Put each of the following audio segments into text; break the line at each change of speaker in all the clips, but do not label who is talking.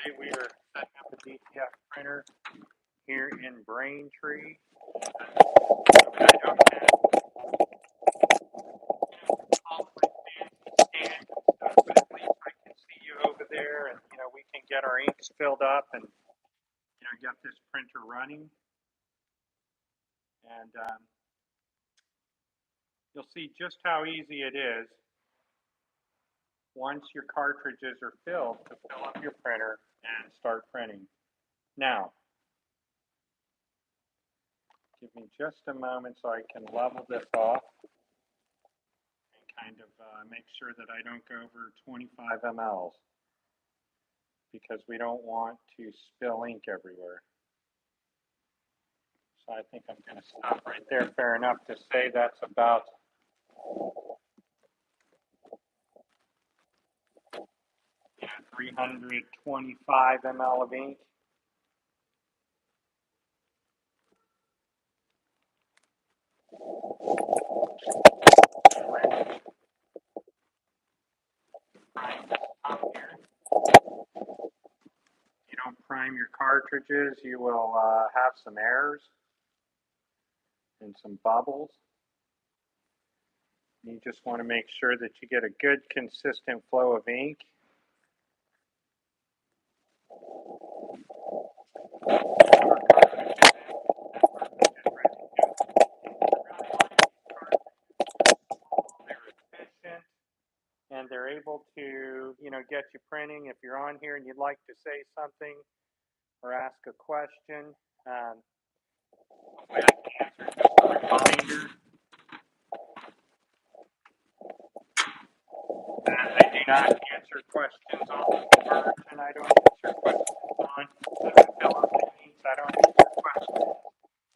Today we are setting up a DTF printer here in Braintree. I don't have all my fancy scans and stuff, but at least I can see you over there, and we can get our inks filled up and get this printer running. And you'll see just how easy it is once your cartridges are filled to fill up your printer and start printing. Now, give me just a moment so I can level this off and kind of make sure that I don't go over 25 mLs because we don't want to spill ink everywhere. So I think I'm going to stop right there. Fair enough to say that's about 325 ml of ink. If you don't prime your cartridges, you will have some errors and some bubbles. You just want to make sure that you get a good consistent flow of ink. They're efficient and they're able to, get you printing. If you're on here and you'd like to say something or ask a question, hopefully I can answer just a reminder. I do not answer questions on the conversion. I don't answer questions on fill up the inks. I don't answer questions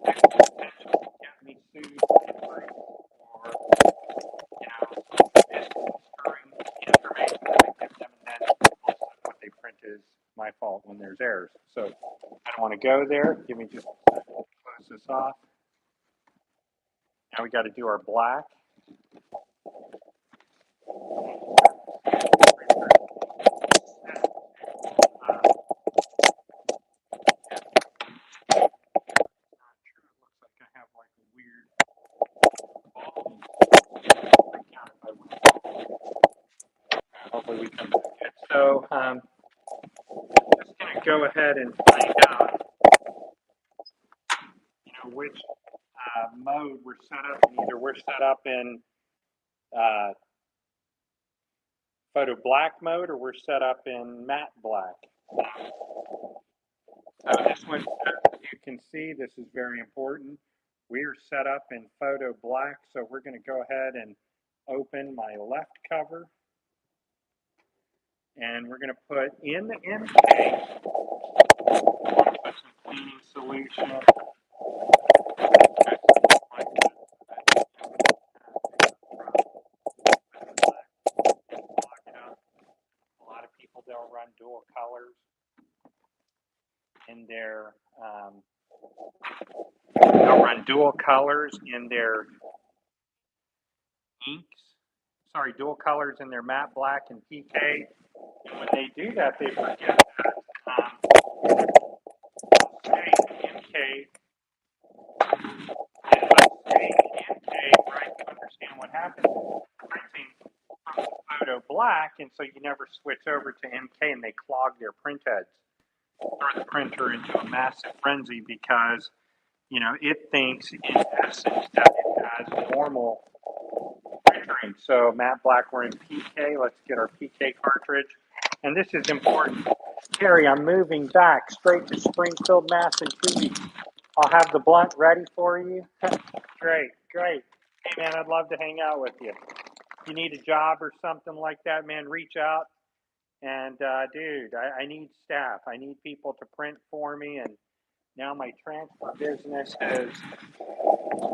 that could potentially get me sued or misconstruing information that I give them, and then most of what they print is my fault when there's errors. So I don't want to go there. Give me just a second to close this off. Now we got to do our black. Hopefully we come back. So I'm just going to go ahead and find out, which mode we're set up in. Either we're set up in photo black mode or we're set up in matte black. So this one, as you can see, this is very important. We're set up in photo black, so we're going to go ahead and open my left cover. And we're going to put in the MK, put some cleaning solution. A lot of people, they'll run dual colors in their inks. Sorry, dual colors in their matte black and PK. And when they do that, they forget that MK, right, to understand what happens. Printing from photo black, and so you never switch over to MK, and they clog their print heads, throw the printer into a massive frenzy because it thinks in essence that it has normal printing. So matte black, we're in PK. Let's get our PK cartridge. And this is important. Terry, I'm moving back straight to Springfield, Massachusetts. I'll have the blunt ready for you. Great. Hey, man, I'd love to hang out with you. If you need a job or something like that, man, reach out. And, dude, I need staff. I need people to print for me. And now my transfer business has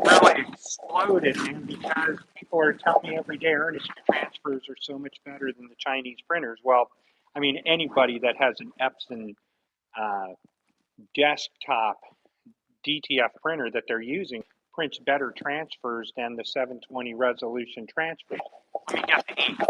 really exploded, man, because people are telling me every day, Ernest, your transfers are so much better than the Chinese printers. Well, I mean, anybody that has an Epson desktop DTF printer that they're using prints better transfers than the 720 resolution transfers. Let me get the ink.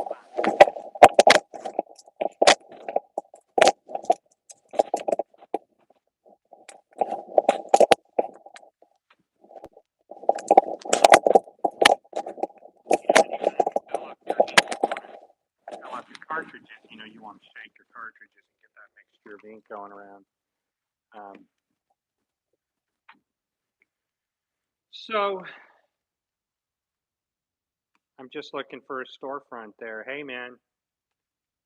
Get that mixture of ink going around. So I'm just looking for a storefront there. Hey man,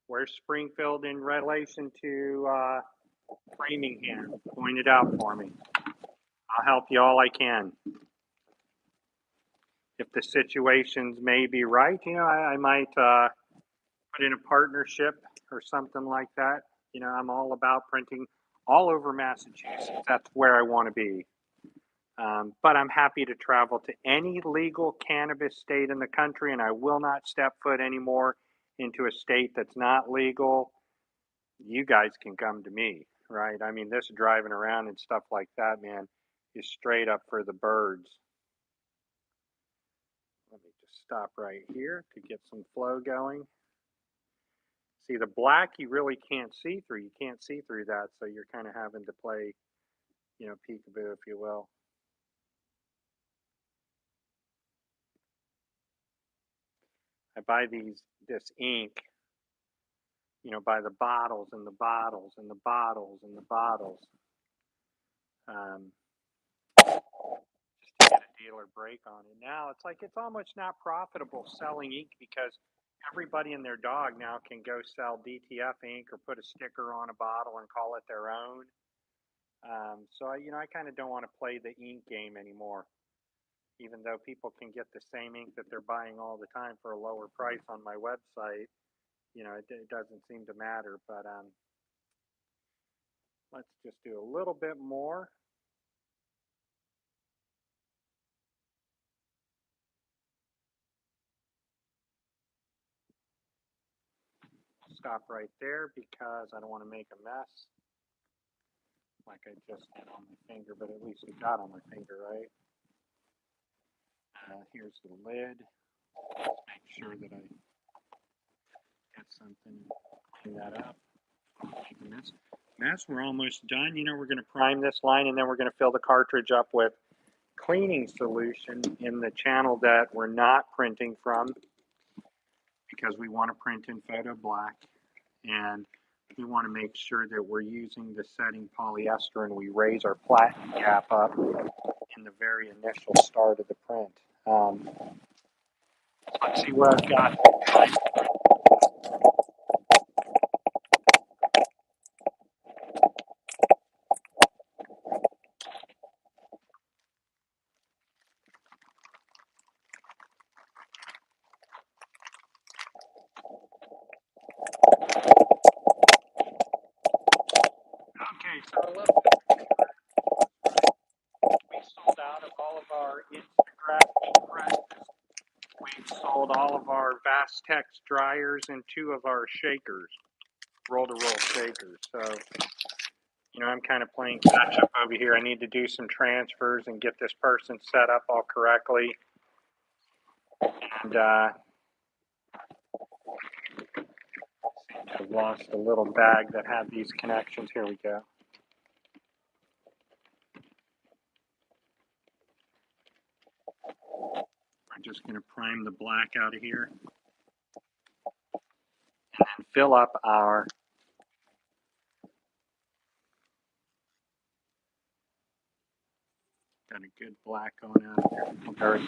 where's Springfield in relation to Framingham? Point it out for me. I'll help you all I can. If the situations may be right, I might put in a partnership or something like that. I'm all about printing all over Massachusetts. That's where I want to be. But I'm happy to travel to any legal cannabis state in the country, and I will not step foot anymore into a state that's not legal. You guys can come to me, right? I mean, this driving around and stuff like that, man, is straight up for the birds. Let me just stop right here to get some flow going. See, the black you really can't see through. You can't see through that, so you're kind of having to play, peekaboo, if you will. I buy this ink, by the bottles and the bottles and the bottles and the bottles. Just to get a dealer break on it. Now it's almost not profitable selling ink because everybody and their dog now can go sell DTF ink or put a sticker on a bottle and call it their own. So I kind of don't want to play the ink game anymore. Even though people can get the same ink that they're buying all the time for a lower price on my website, it doesn't seem to matter. But let's just do a little bit more. Stop right there because I don't want to make a mess like I just did on my finger, but at least it got on my finger, right? Here's the lid. Let's make sure that I get something and clean that up. Mess. We're almost done. We're going to prime this line and then we're going to fill the cartridge up with cleaning solution in the channel that we're not printing from because we want to print in photo black and we want to make sure that we're using the setting polyester and we raise our platinum gap up in the very initial start of the print. Let's see what I've got. Okay, so a little bit. We sold out of all of our Instagram presses. We sold all of our Vastex dryers and 2 of our shakers, roll-to-roll shakers. So, I'm kind of playing catch up over here. I need to do some transfers and get this person set up all correctly. And I've lost a little bag that had these connections. Here we go. I'm just going to prime the black out of here and then fill up our got a good black going out of here. Very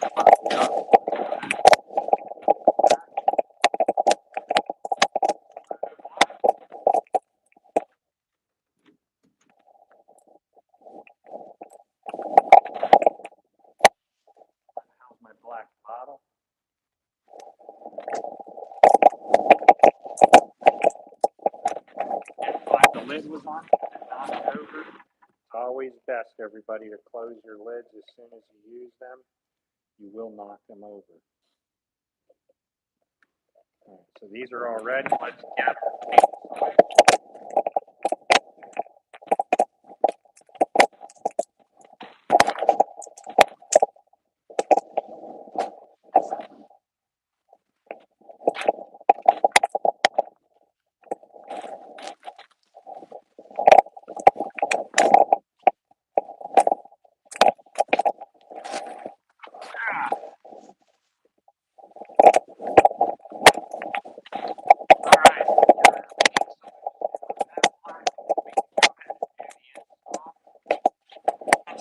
how's my black bottle? The lid was on, knock it over. It's always best, everybody, to close your lids as soon as you use them. You will knock them over. All right, so these are all ready. Let's get them.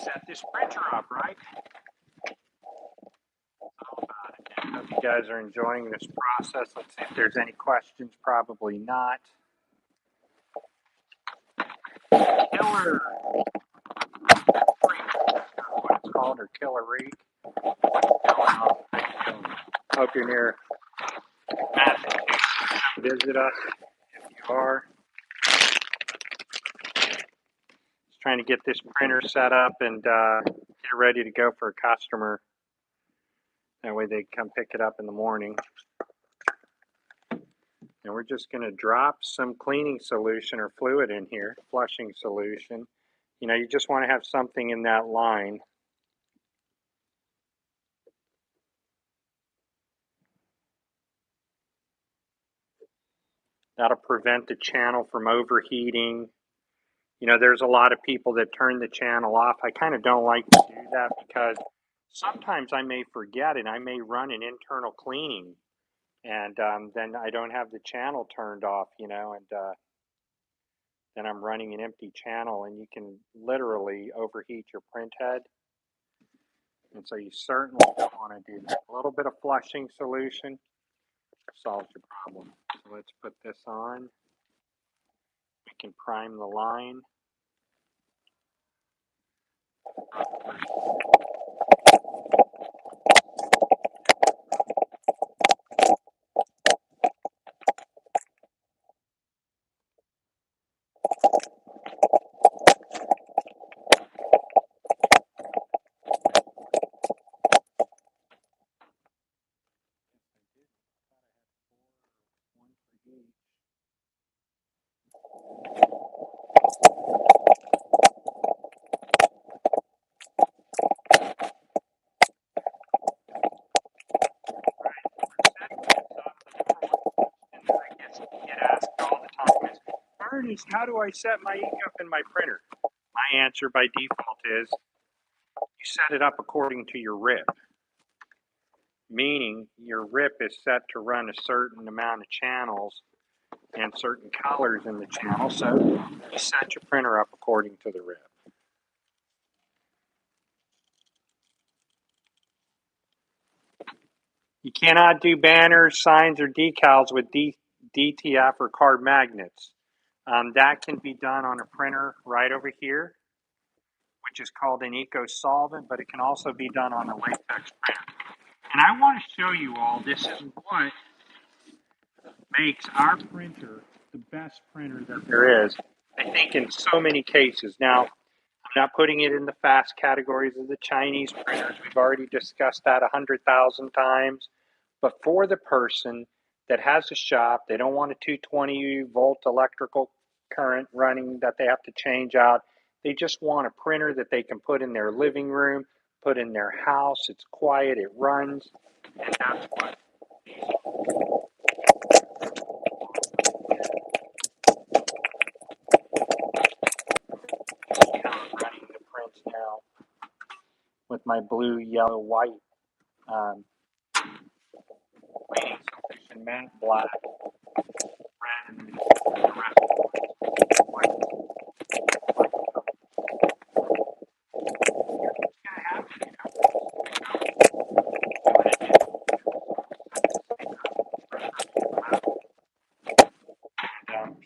set this printer up, right? All about it. I hope you guys are enjoying this process. Let's see if there's any questions. Probably not. Killer. What it's called, or killer reek. What's going on? Hope you're near Massachusetts. Come visit us if you are. Just trying to get this printer set up and get ready to go for a customer. That way they come pick it up in the morning. And we're just going to drop some cleaning solution or fluid in here, flushing solution. You know, you just want to have something in that line. That'll prevent the channel from overheating. You know, there's a lot of people that turn the channel off. I kind of don't like to do that because sometimes I may forget and I may run an internal cleaning and then I don't have the channel turned off, you know, and then I'm running an empty channel and you can literally overheat your print head. And so you certainly don't want to do that. A little bit of flushing solution solves your problem. So let's put this on. I can prime the line. Ernest, how do I set my ink up in my printer? My answer by default is you set it up according to your RIP. Meaning your RIP is set to run a certain amount of channels and certain colors in the channel. So you set your printer up according to the RIP. You cannot do banners, signs, or decals with DTF or card magnets. That can be done on a printer right over here, which is called an eco solvent, but it can also be done on a latex printer. And I want to show you all, this is what makes our printer the best printer that there is, I think, in so many cases. Now, I'm not putting it in the fast categories of the Chinese printers. We've already discussed that 100,000 times. But for the person that has a shop, they don't want a 220-volt electrical current running that they have to change out. They just want a printer that they can put in their living room, put in their house. It's quiet, it runs, and that's what I'm running the prints now with my blue, yellow, white cleaning solution, matte black, red, and the rest white.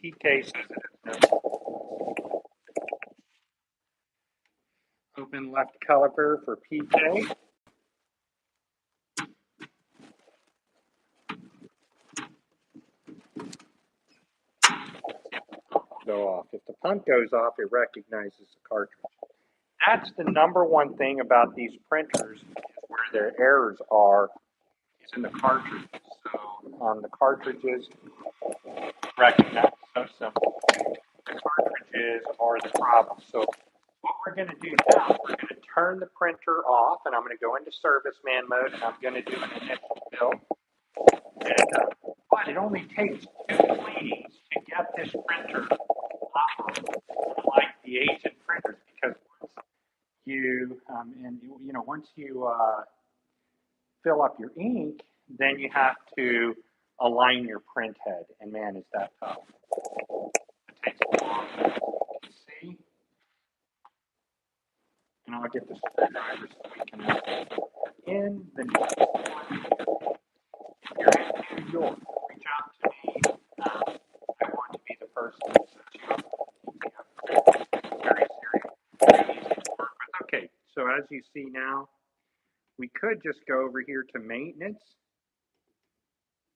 PK says it. Open left caliper for PK. Go off. If the pump goes off, it recognizes the cartridge. That's the number one thing about these printers, is where their errors are, is in the cartridges. So on the cartridges, recognize, so simple. The cartridges are the problem. So what we're going to do now, we're going to turn the printer off, and I'm going to go into serviceman mode, and I'm going to do an initial build. And, but it only takes 2 cleanings to get this printer operable, like the Asian printers, because once you fill up your ink, then you have to align your print head, and man, is that tough. It takes a long time. See? And I'll I'll get the screwdriver so we can look in the next one. If you're in New York, reach out to me. I want to be the person that sets you up with DTF. Very serious, very easy to work with. Okay, so as you see now, we could just go over here to maintenance,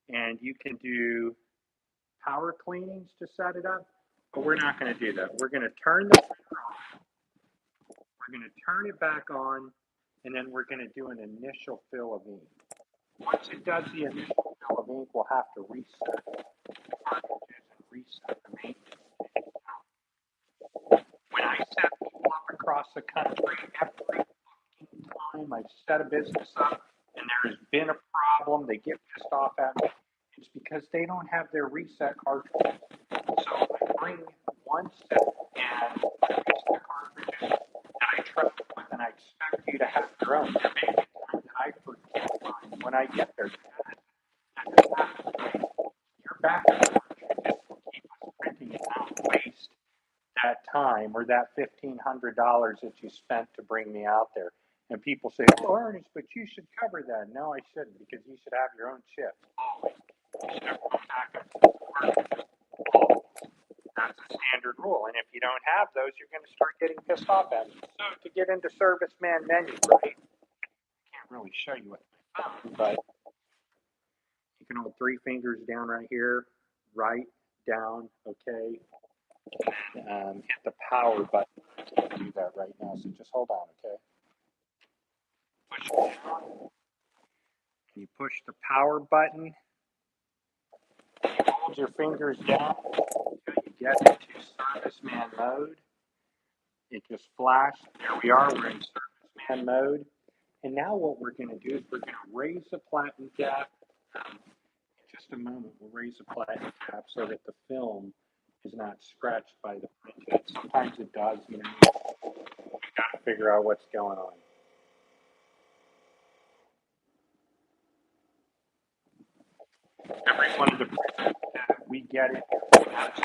and you can do power cleanings to set it up, but we're not going to do that. We're going to turn the printer off, we're going to turn it back on, and then we're going to do an initial fill of ink. Once it does the initial fill of ink, we'll have to reset the cartridges and reset the maintenance. When I set people up across the country, every time I've set a business up and there has been a problem, they get pissed off at me. It's because they don't have their reset cartridges. So I bring one set and reset cartridges that I trust with, and I expect you to have your own. There may be times that I forget mine when I get there. That doesn't happen to me. Your backup cartridges will keep us printing it out, waste that time or that $1,500 that you spent to bring me out there. And people say, oh, Ernest, but you should cover that. No, I shouldn't, because you should have your own chips. Always. You should have your own backup. Always. That's a standard rule. And if you don't have those, you're going to start getting pissed off at me. So to get into serviceman menu, right? I can't really show you with my phone, but you can hold 3 fingers down right here, right, down, okay. And hit the power button. I can't do that right now, so just hold on, okay? Push it down. You push the power button. You hold your fingers down until you get into serviceman mode. It just flashed. There we are. We're in serviceman mode. And now what we're going to do is we're going to raise the platen cap. In just a moment, we'll raise the platen cap so that the film is not scratched by the printhead. Sometimes it does, you know. We've got to figure out what's going on. Every one of the printers that we get it Epson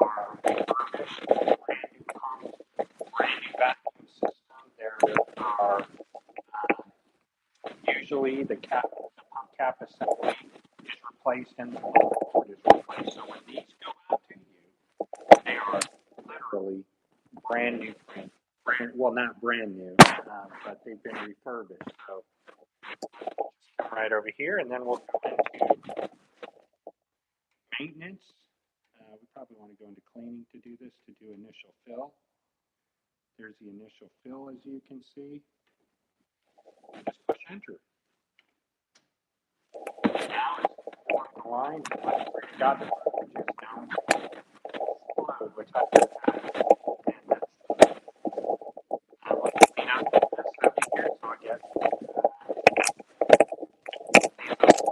are refurbished, brand new pumps, brand new vacuum system. There are usually the pump cap assembly is replaced and the board is replaced. So when these go out to you, they are literally brand new print. Well, not brand new, but they've been refurbished. So come right over here, and then we'll go into maintenance. We probably want to go into cleaning to do this, to do initial fill. There's the initial fill, as you can see. Just push enter. Now it's along the line, where you got the cartridges down below, which I think and that's I want to clean up this stuff here, so I get these little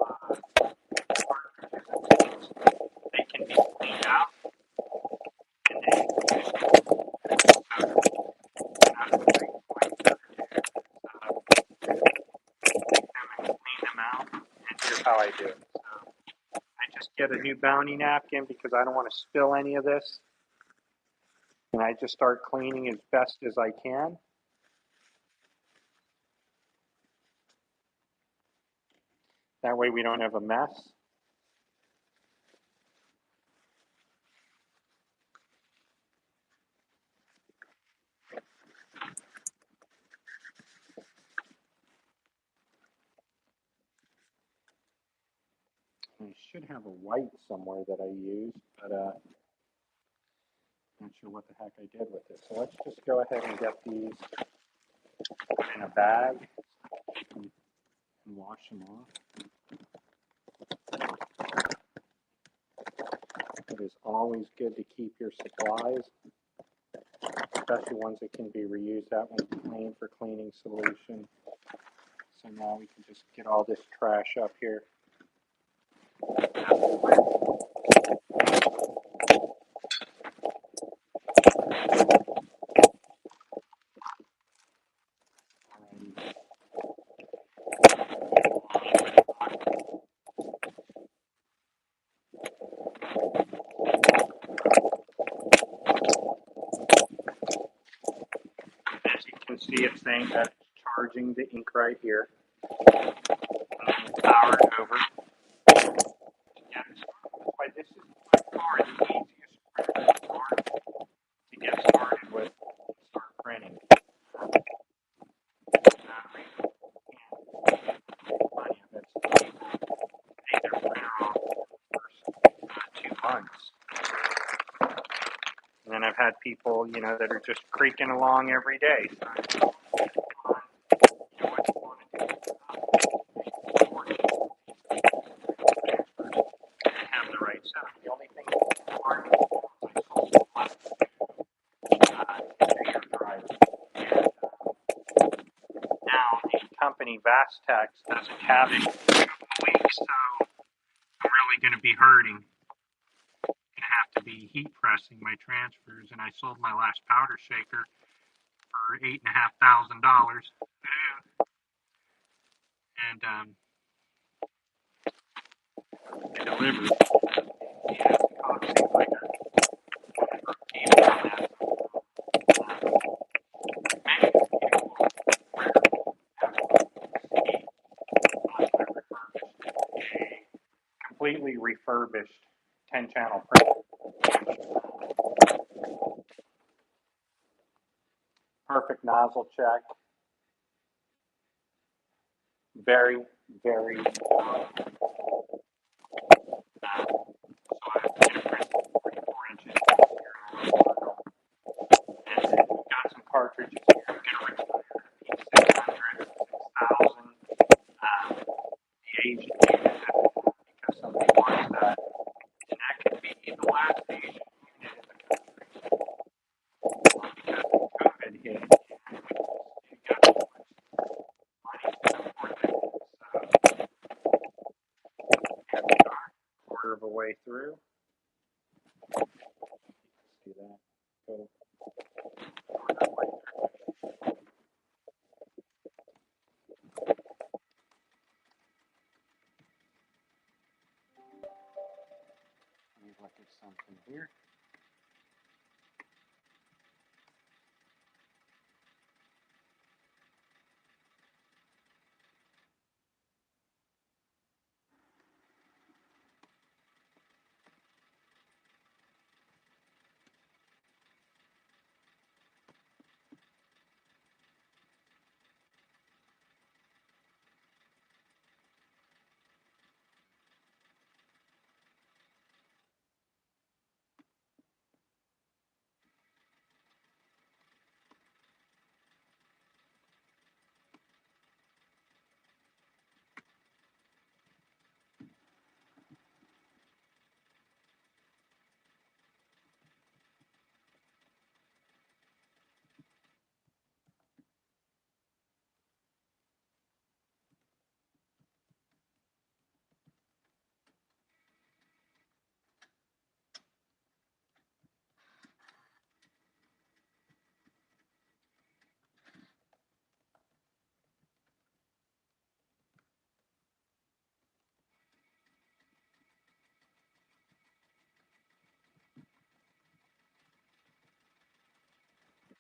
cartridges and things. They can be cleaned out, and they can clean them out, and here's how I do it. So I just get a new bounty napkin because I don't want to spill any of this, and I just start cleaning as best as I can. That way we don't have a mess. I should have a white somewhere that I use, but not sure what the heck I did with it. So let's just go ahead and get these in a bag and wash them off. It is always good to keep your supplies, especially ones that can be reused. That one's clean for cleaning solution. So now we can just get all this trash up here. As you can see it's saying that it's charging the ink right here. And then it's powered over. Yeah, that's why this is by far the easiest printer to get started with and start printing. Money of it. Take their printer off the first 2 months. And then I've had people, that are just creaking along every day. So what you want to do and have the right setup. The only thing that's hard is I sold less computer drive. And now the company Vastex doesn't have it in a couple of weeks, so I'm really going to be hurting. Going to have to be heat pressing my transfers, and I sold my last powder shaker for $8,500. And they delivered. Yeah, the cost seemed like a deal on that. Completely refurbished 10-channel printer. Perfect nozzle check. Very, very so I have to get a print 44 inches and then we've got some cartridges here. I'm going to retire P600, 6000. The Asian unit because somebody wants that. And that could be the last Asian unit in the country. Because COVID hit, and you got so much money to support it. So here we are, quarter of a way through. See that? So, quarter of a way through. Let me look at something here.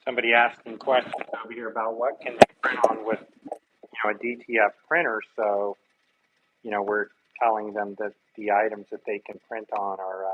Somebody asking questions over here about what can they print on with, a DTF printer. So, we're telling them that the items that they can print on are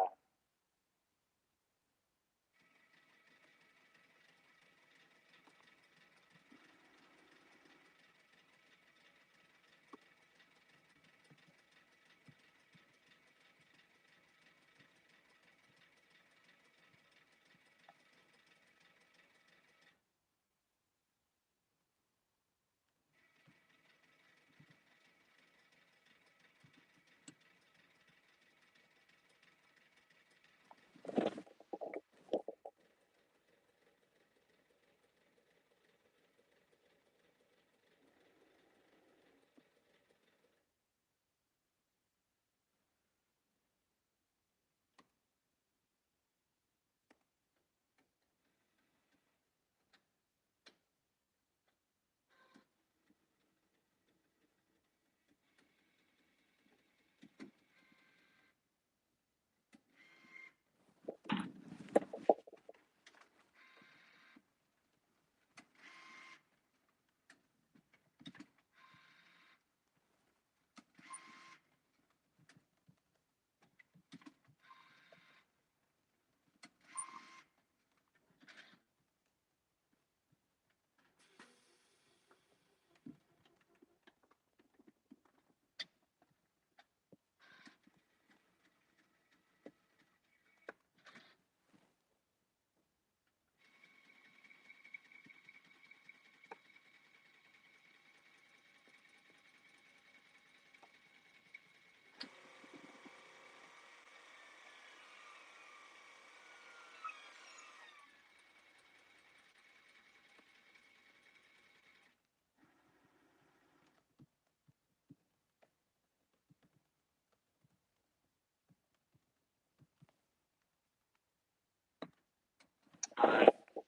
Alright, so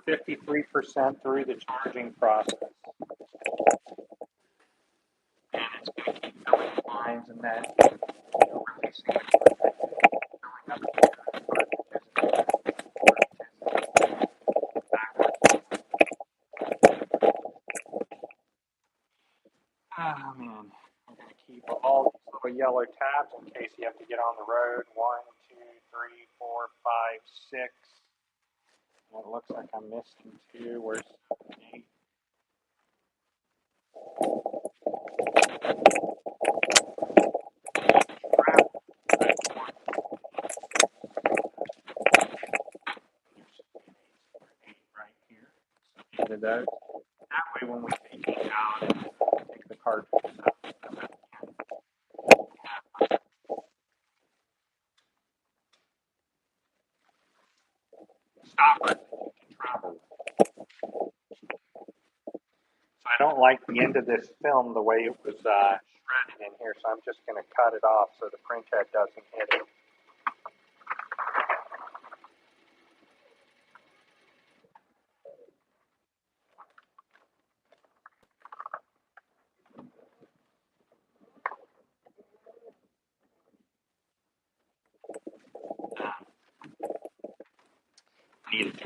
we're 53% through the charging process. And it's going to keep filling the lines and then releasing the filling up oh man, we're going to keep all these little yellow tabs in case you have to get on the road. 1, 2, 3, 4, 5, 6. And it looks like I'm missing 2. Where's 7, 8? Right here. Into those. That way, when we take these out and take the cartridges out, stoppers that you can travel. So I don't like the end of this film the way it was shredded in here, so I'm just going to cut it off so the print head doesn't hit it. Need it.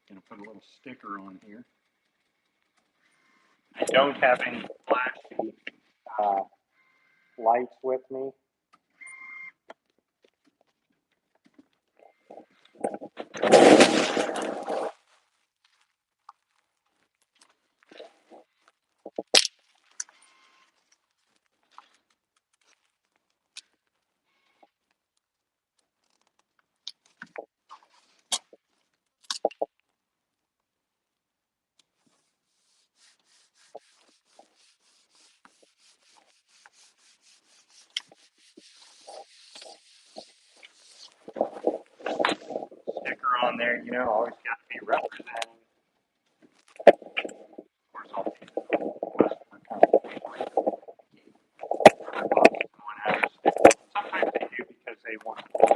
Going to put a little sticker on here. I don't have any flashy lights with me. Sticker on there, you know, always got to be representing. Of course, all these customer companies sometimes they do because they want to.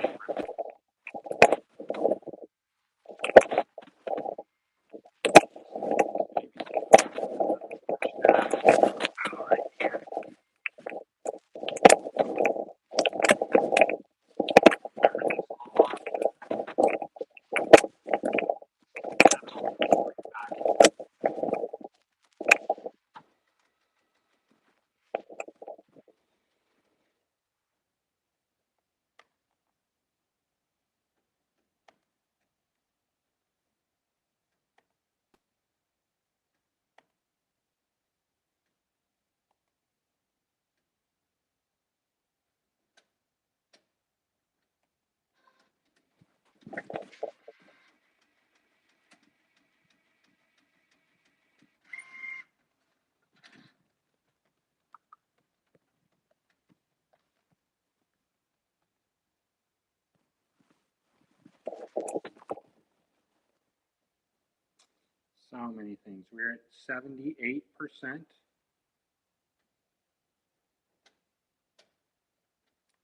So many things. We're at 78%.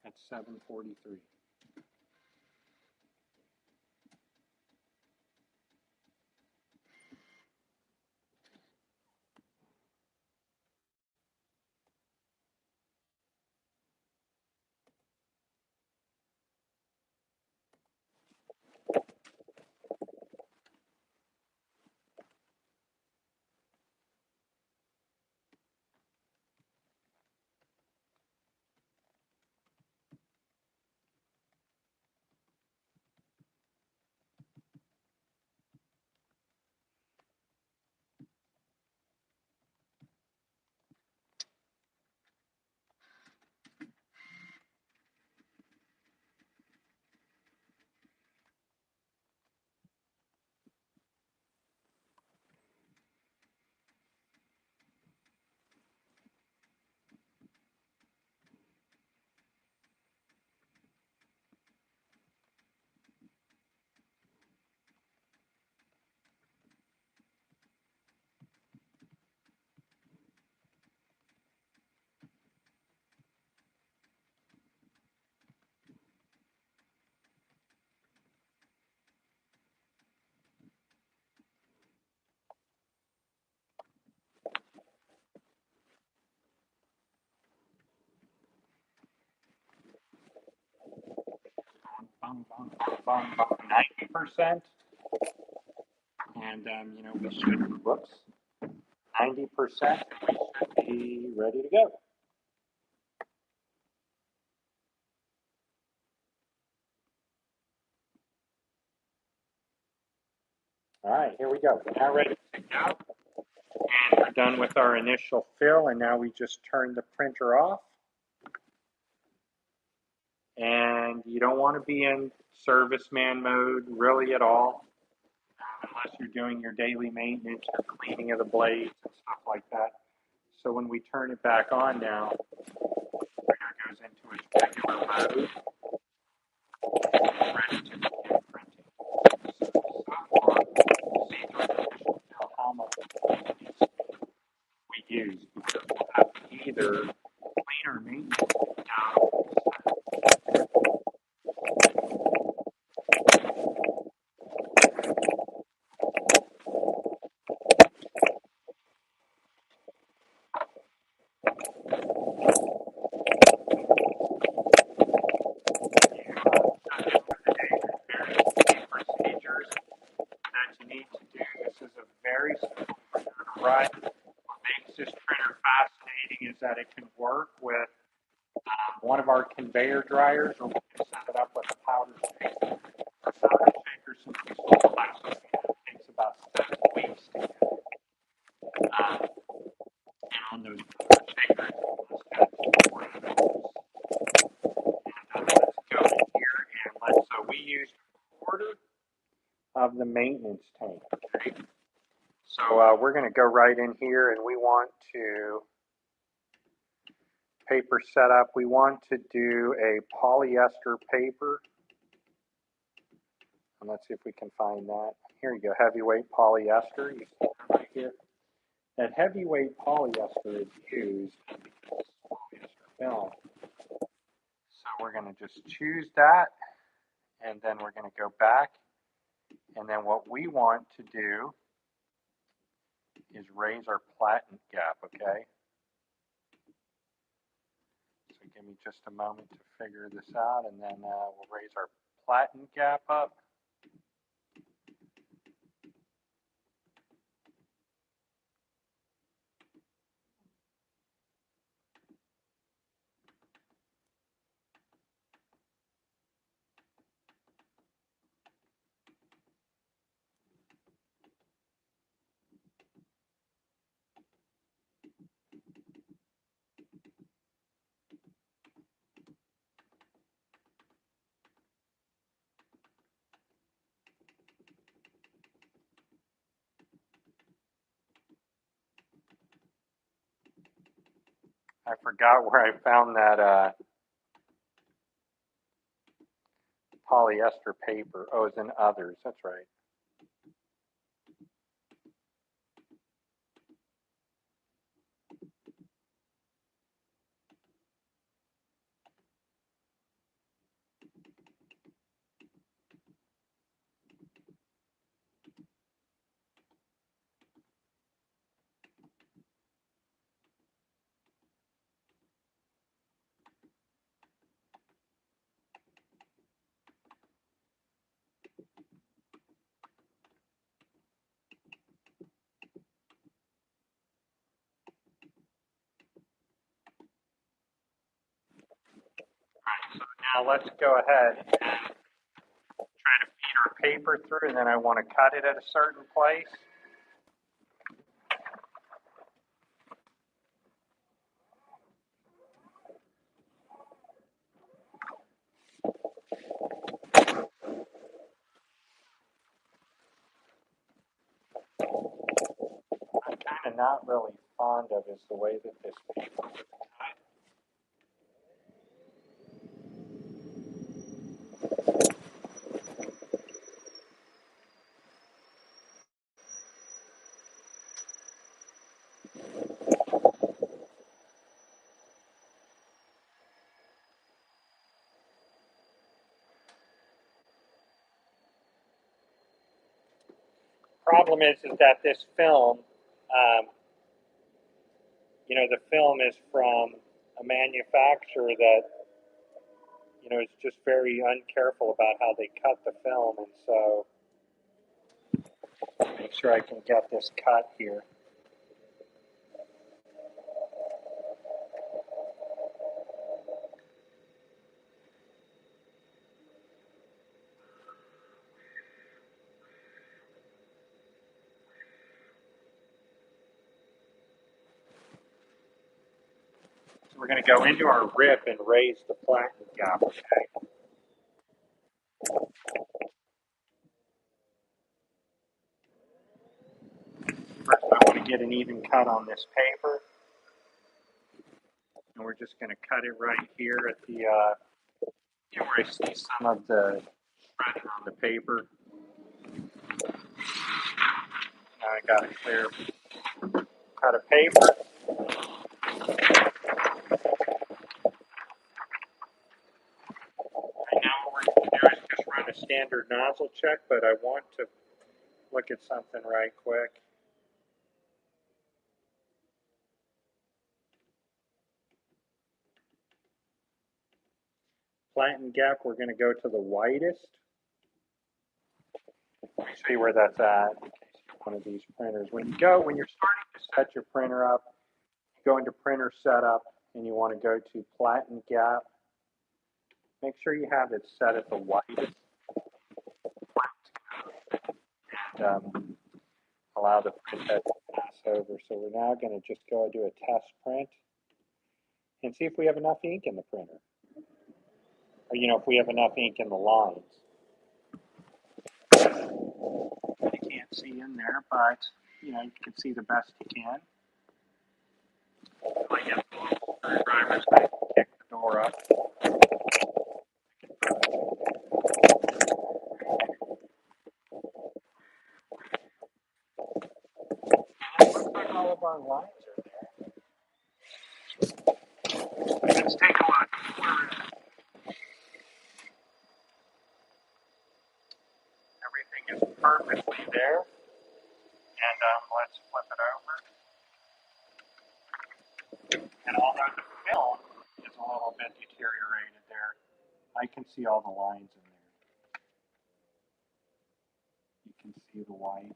At 743. bung, bung, bung, bung, 90%. And, you know, we should, whoops, 90%, we should be ready to go. All right, here we go. We're now ready to go. And we're done with our initial fill, and now we just turn the printer off. And you don't want to be in serviceman mode really at all, unless you're doing your daily maintenance or cleaning of the blades and stuff like that. So when we turn it back on now, the printer goes into its regular mode, ready to begin printing. So far, we'll see through the initial fill how much we use, because we'll have to either clean or maintenance down. Procedures that you need to do. This is a very simple printer to run. What makes this printer fascinating is that it can work with one of our conveyor dryers, or we can set it up with a powder shaker. Our powder shaker, since we sold Epson, it takes about 7 weeks to get. And on those powder shakers, let's go in here and so we used a quarter of the maintenance tank. Okay? So we're going to go right in here, and we want to paper setup. We want to do a polyester paper. And let's see if we can find that. Here you go, heavyweight polyester. You see that right here. That heavyweight polyester is used because it's polyester film. So we're going to just choose that, and then we're going to go back. And then what we want to do is raise our platen gap, okay? So give me just a moment to figure this out, and then we'll raise our platen gap up. I forgot where I found that polyester paper. Oh, it's in others. That's right. So now let's go ahead and try to feed our paper through, and then I want to cut it at a certain place. I'm kind of not really fond of is the way that this paper was cut. Problem is that this film, you know, the film is from a manufacturer that, is just very uncareful about how they cut the film, and so make sure I can get this cut here. So we're going to go into our rip and raise the platen gap, okay? First, I want to get an even cut on this paper. And we're just going to cut it right here at the, where I see some of the shredding on the paper. Now I got a clear cut of paper. And now what we're going to do is just run a standard nozzle check, but I want to look at something right quick. Platen gap, we're going to go to the widest. Let me show you where that's at in case you're one of these printers. When you're starting to set your printer up, you go into printer setup and you want to go to platen gap. Make sure you have it set at the widest. And allow the print head to pass over. So we're now going to just go and do a test print and see if we have enough ink in the printer. Or, if we have enough ink in the lines. You can't see in there, but, you can see the best you can. I get the little screwdrivers, I can kick the door up. It looks like all of our lines are there. Let's take a look. Everything is perfectly there. And let's flip it over. And although the film is a little bit deteriorated there, I can see all the lines in there. You can see the whites.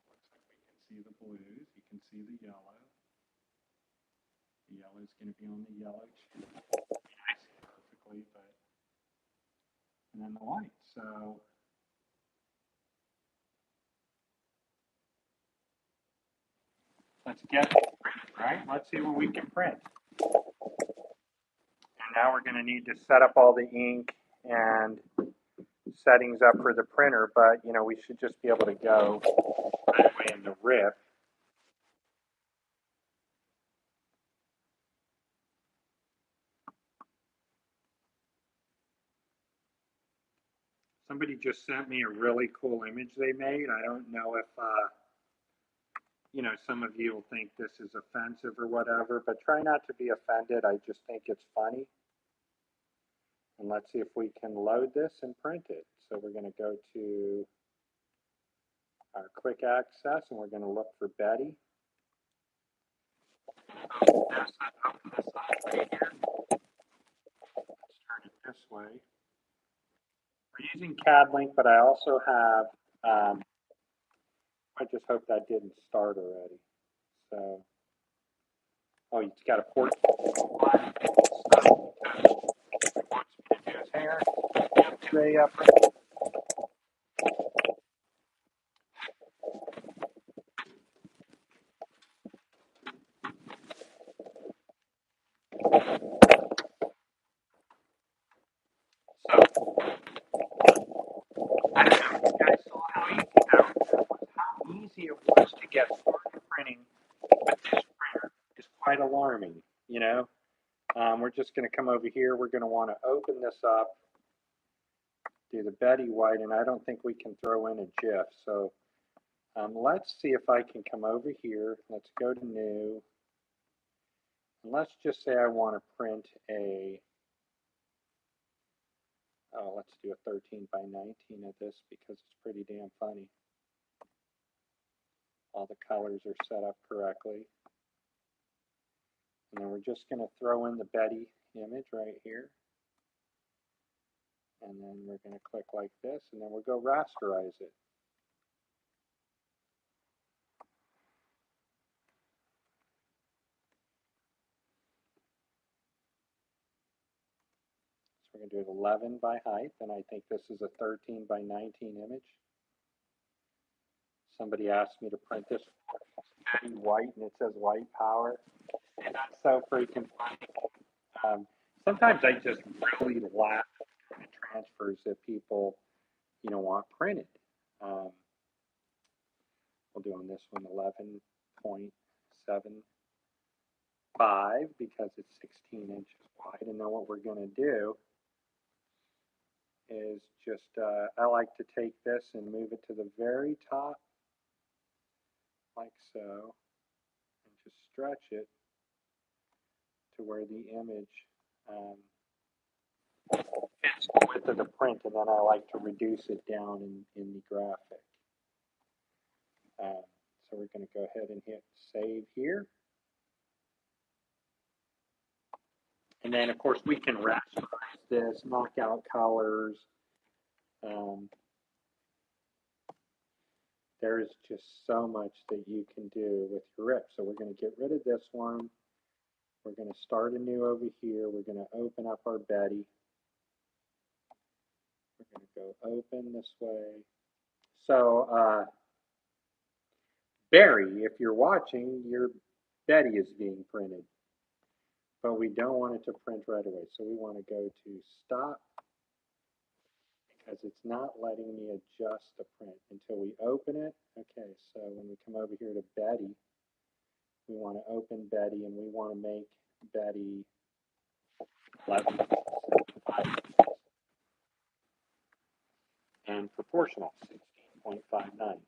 Looks like we can see the blues. You can see the yellow. The yellow is going to be on the yellow too. I see it perfectly, but and then the white. So let's get printed, right? Let's see what we can print. And now we're going to need to set up all the ink and settings up for the printer, but we should just be able to go right away in the rip. Somebody just sent me a really cool image they made. I don't know if some of you will think this is offensive or whatever, but try not to be offended. I just think it's funny. And let's see if we can load this and print it. So we're going to go to our quick access and we're going to look for Betty. Open this up right here. Let's turn it this way. We're using CAD-Link, but I also have, I just hope that didn't start already. So, oh, you've got a port. Hair. So, I don't know if you guys saw how easy it was to get started printing with this printer. It's quite alarming, We're just going to come over here. We're going to want to open this up, do the Betty White, and I don't think we can throw in a GIF. So let's see if I can come over here. Let's go to New. And let's just say I want to print let's do a 13 by 19 of this because it's pretty damn funny. All the colors are set up correctly. And then we're just going to throw in the Betty image right here. And then we're going to click like this, and then we'll go rasterize it. So we're going to do it 11 by height, and I think this is a 13 by 19 image. Somebody asked me to print this Betty white, and it says white power. And that's so freaking funny. Sometimes I just really laugh at transfers that people, want printed. We'll do on this one 11.75 because it's 16 inches wide. And then what we're going to do is just, I like to take this and move it to the very top, like so, and just stretch it to where the image fits the width of the print, and then I like to reduce it down in the graphic. So we're going to go ahead and hit save here. And then, of course, we can rasterize this, knock out colors. There's just so much that you can do with your rip. So we're going to get rid of this one. We're going to start anew over here. We're going to open up our Betty. We're going to go open this way. So, Barry, if you're watching, your Betty is being printed. But we don't want it to print right away. So we want to go to stop, because it's not letting me adjust the print until we open it. Okay, so when we come over here to Betty, we want to open Betty, and we want to make Betty 11.75 and proportional 16.59.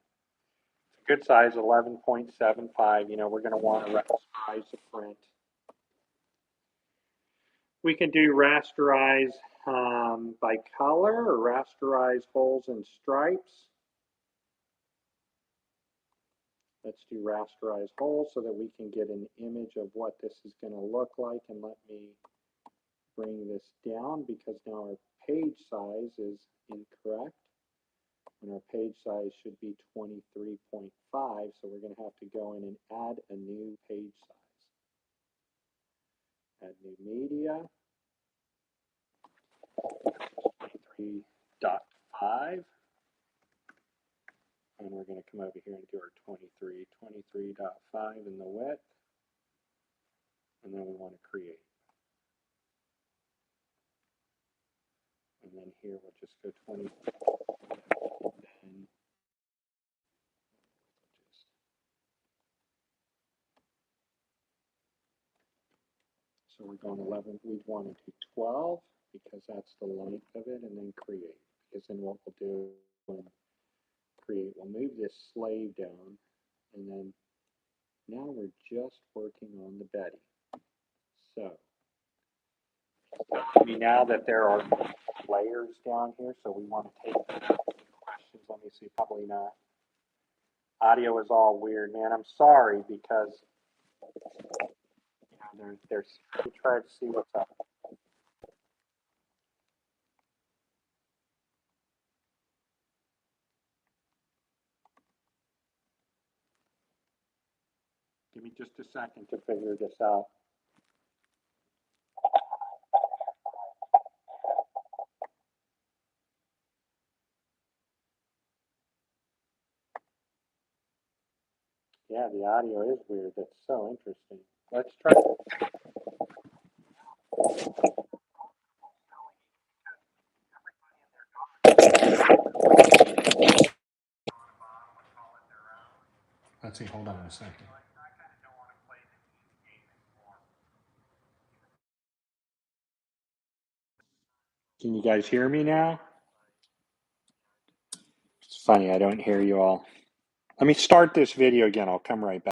It's a good size, 11.75. We're going to want to rasterize the print. We can do rasterize by color or rasterize holes and stripes. Let's do rasterize holes so that we can get an image of what this is going to look like. And let me bring this down because now our page size is incorrect. And our page size should be 23.5. So we're going to have to go in and add a new page size. Add new media. 23.5. And we're going to come over here and do our 23.5 in the width. And then we want to create. And then here we'll just go 20. So we're going 11. We'd want to do 12 because that's the length of it, and then create. Because then what we'll do when create, we'll move this slave down, and then now we're just working on the Betty. So it's telling me now that there are layers down here, so we want to take questions. Let me see, probably not. Audio is all weird, man. I'm sorry because there's we try to see what's up. Give me just a second to figure this out. Yeah, the audio is weird. That's so interesting. Let's try. Let's see, hold on a second. Can you guys hear me now? It's funny, I don't hear you all. Let me start this video again. I'll come right back.